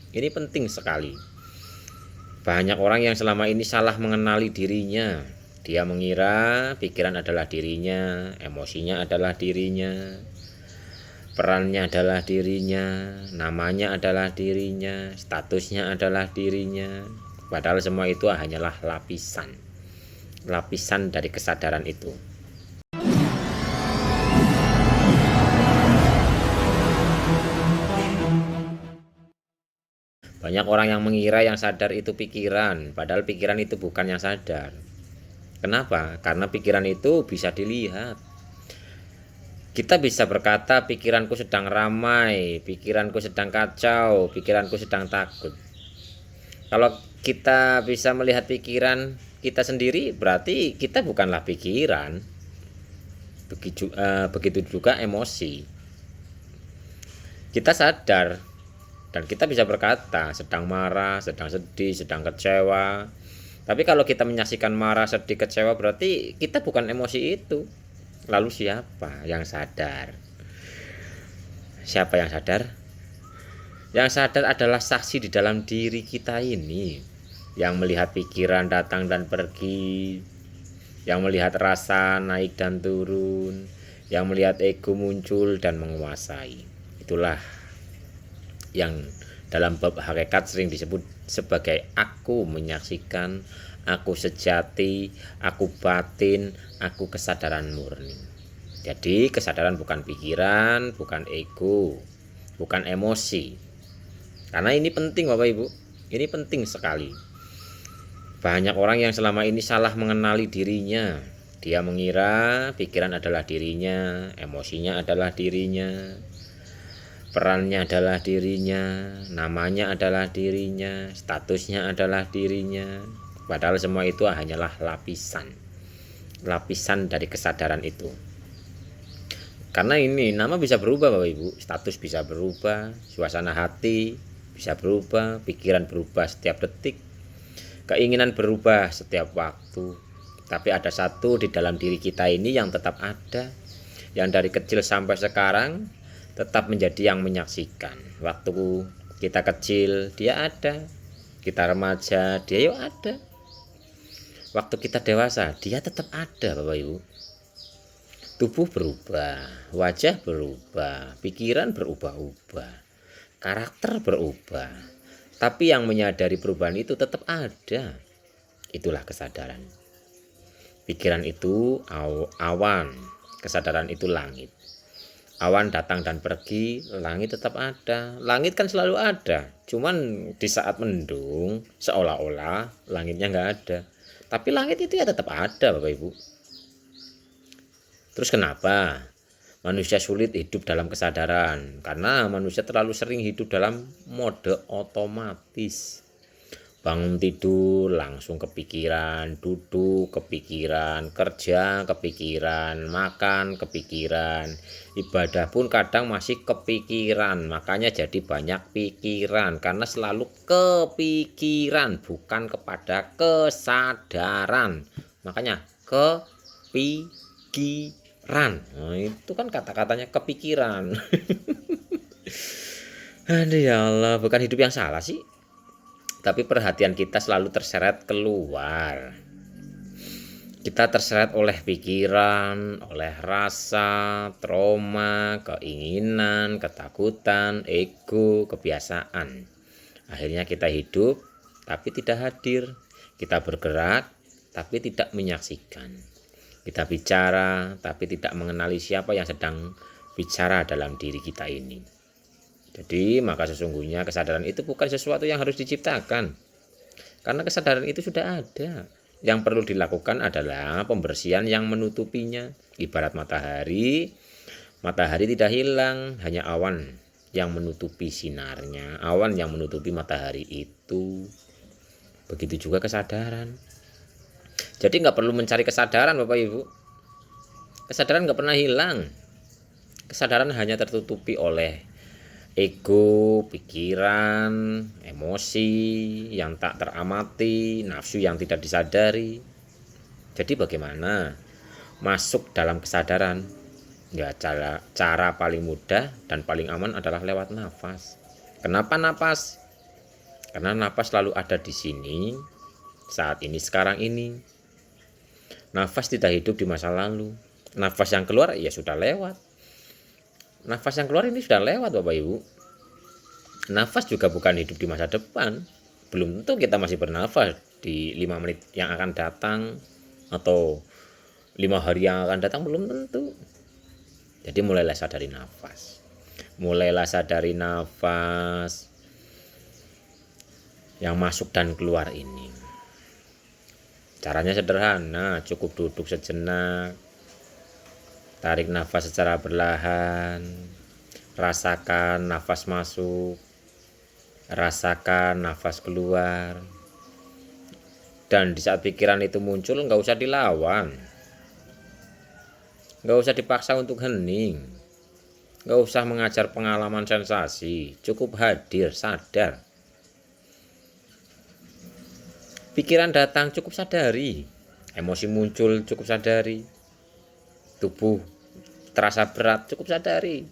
Ini penting sekali. Banyak orang yang selama ini salah mengenali dirinya. Dia mengira pikiran adalah dirinya, emosinya adalah dirinya, perannya adalah dirinya, namanya adalah dirinya, statusnya adalah dirinya. Padahal semua itu hanyalah lapisan. Lapisan dari kesadaran itu. Banyak orang yang mengira yang sadar itu pikiran, padahal pikiran itu bukan yang sadar. Kenapa? Karena pikiran itu bisa dilihat. Kita bisa berkata pikiranku sedang ramai, pikiranku sedang kacau, pikiranku sedang takut. Kalau kita bisa melihat pikiran kita sendiri, berarti kita bukanlah pikiran. Begitu juga emosi. Kita sadar dan kita bisa berkata sedang marah, sedang sedih, sedang kecewa. Tapi kalau kita menyaksikan marah, sedih, kecewa, berarti kita bukan emosi itu. Lalu siapa yang sadar? Siapa yang sadar? Yang sadar adalah saksi di dalam diri kita ini, yang melihat pikiran datang dan pergi, yang melihat rasa naik dan turun, yang melihat ego muncul dan menguasai. Itulah yang dalam bab hakikat sering disebut sebagai aku menyaksikan, aku sejati, aku batin, aku kesadaran murni. Jadi kesadaran bukan pikiran, bukan ego, bukan emosi. Karena ini penting Bapak Ibu, ini penting sekali. Banyak orang yang selama ini salah mengenali dirinya. Dia mengira pikiran adalah dirinya, emosinya adalah dirinya, perannya adalah dirinya, namanya adalah dirinya, statusnya adalah dirinya. Padahal semua itu hanyalah lapisan. Lapisan dari kesadaran itu. Karena ini nama bisa berubah Bapak Ibu, status bisa berubah, suasana hati bisa berubah, pikiran berubah setiap detik, keinginan berubah setiap waktu. Tapi ada satu di dalam diri kita ini yang tetap ada, yang dari kecil sampai sekarang tetap menjadi yang menyaksikan. Waktu kita kecil dia ada, kita remaja dia yuk ada, waktu kita dewasa dia tetap ada Bapak Ibu. Tubuh berubah, wajah berubah, pikiran berubah-ubah, karakter berubah. Tapi yang menyadari perubahan itu tetap ada. Itulah kesadaran. Pikiran itu awan, kesadaran itu langit. Awan datang dan pergi, langit tetap ada. Langit kan selalu ada, cuman di saat mendung seolah-olah langitnya nggak ada. Tapi langit itu ya tetap ada Bapak Ibu. Terus kenapa manusia sulit hidup dalam kesadaran? Karena manusia terlalu sering hidup dalam mode otomatis. Bangun tidur langsung kepikiran, duduk kepikiran, kerja kepikiran, makan kepikiran, ibadah pun kadang masih kepikiran. Makanya jadi banyak pikiran karena selalu kepikiran, bukan kepada kesadaran. Makanya kepikiran. Nah, itu kan kata-katanya kepikiran. Aduh ya Allah, bukan hidup yang salah sih. Tapi perhatian kita selalu terseret keluar. Kita terseret oleh pikiran, oleh rasa, trauma, keinginan, ketakutan, ego, kebiasaan. Akhirnya kita hidup tapi tidak hadir. Kita bergerak tapi tidak menyaksikan. Kita bicara tapi tidak mengenali siapa yang sedang bicara dalam diri kita ini. Jadi maka sesungguhnya kesadaran itu bukan sesuatu yang harus diciptakan. Karena kesadaran itu sudah ada. Yang perlu dilakukan adalah pembersihan yang menutupinya. Ibarat matahari, matahari tidak hilang, hanya awan yang menutupi sinarnya. Awan yang menutupi matahari itu. Begitu juga kesadaran. Jadi nggak perlu mencari kesadaran Bapak Ibu. Kesadaran nggak pernah hilang. Kesadaran hanya tertutupi oleh ego, pikiran, emosi yang tak teramati, nafsu yang tidak disadari. Jadi bagaimana masuk dalam kesadaran? Ya cara paling mudah dan paling aman adalah lewat nafas. Kenapa nafas? Karena nafas selalu ada di sini, saat ini, sekarang ini. Nafas tidak hidup di masa lalu. Nafas yang keluar ya sudah lewat. Nafas yang keluar ini sudah lewat Bapak Ibu. Nafas juga bukan hidup di masa depan. Belum tentu kita masih bernafas di 5 menit yang akan datang atau 5 hari yang akan datang, belum tentu. Jadi mulailah sadari nafas. Mulailah sadari nafas yang masuk dan keluar ini. Caranya sederhana, cukup duduk sejenak, tarik nafas secara perlahan, rasakan nafas masuk, rasakan nafas keluar. Dan di saat pikiran itu muncul, nggak usah dilawan, nggak usah dipaksa untuk hening, nggak usah mengajar pengalaman sensasi, cukup hadir, sadar. Pikiran datang, cukup sadari. Emosi muncul, cukup sadari. Tubuh terasa berat, cukup sadari.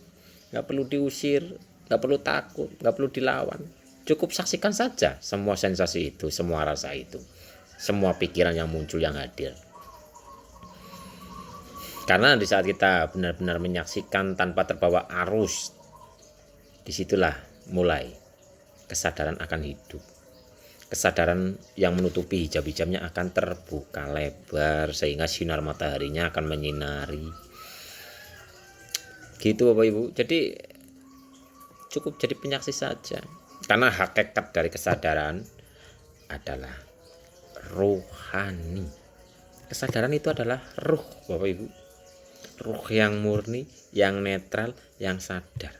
Nggak perlu diusir, nggak perlu takut, nggak perlu dilawan. Cukup saksikan saja semua sensasi itu, semua rasa itu, semua pikiran yang muncul, yang hadir. Karena di saat kita benar-benar menyaksikan tanpa terbawa arus, disitulah mulai kesadaran akan hidup. Kesadaran yang menutupi hijab-hijabnya akan terbuka lebar, sehingga sinar mataharinya akan menyinari. Gitu Bapak Ibu. Jadi cukup jadi penyaksi saja. Karena hakikat dari kesadaran adalah rohani. Kesadaran itu adalah ruh Bapak Ibu. Ruh yang murni, yang netral, yang sadar.